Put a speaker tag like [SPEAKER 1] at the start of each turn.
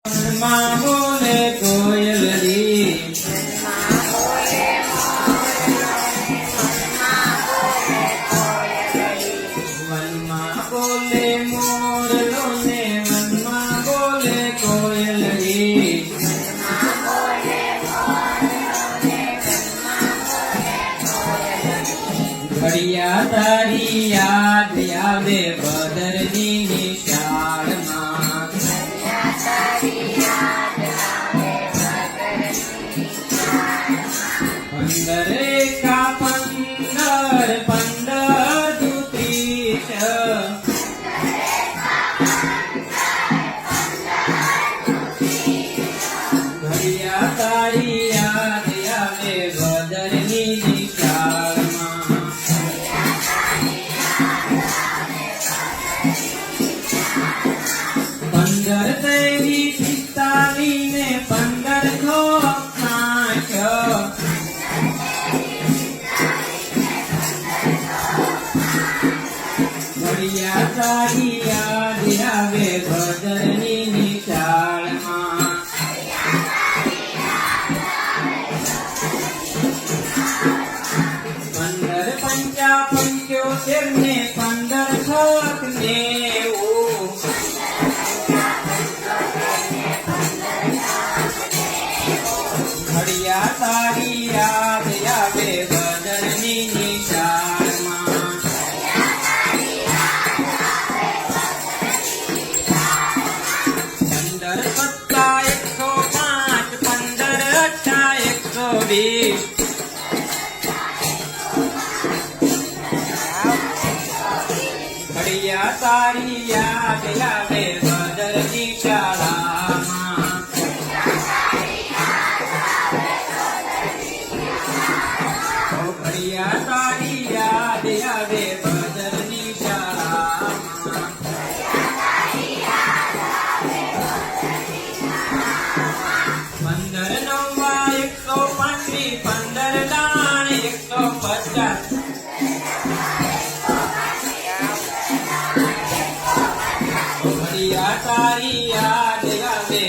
[SPEAKER 1] મનમાં બોલે કોયલરી, વનમાં બોલે મોરલો ને વનમાં બોલે કોયલરી. ઘડિયા તારી યાદ આવે ભદરની નિશાળમાં, પંદર એકા પંદર, પંદર દુ 30. ઘડિયા તારી યાદ આવે ભદરની નિશાળમાં, 15 તેરી 45 ને 15 થોક 5. ઘડિયા તારી યાદ આવે ભદરની નિશાળમાં, 15 પંચા 75 ને 15 થોક 90. ઘડિયા તારી યાદ આવે ભદરની નિશાળમાં, 15 સત્તા 105, 15 અઠ્ઠા 120. ઘડિયા તારી યાદ આવે ભદરની શાળામાં, ઘડિયા તારી યાદ આવે ભદરની શાળામાં, 15 નવા 125, 15 દાણ 150. ઘડિયા તારી યાદ આવે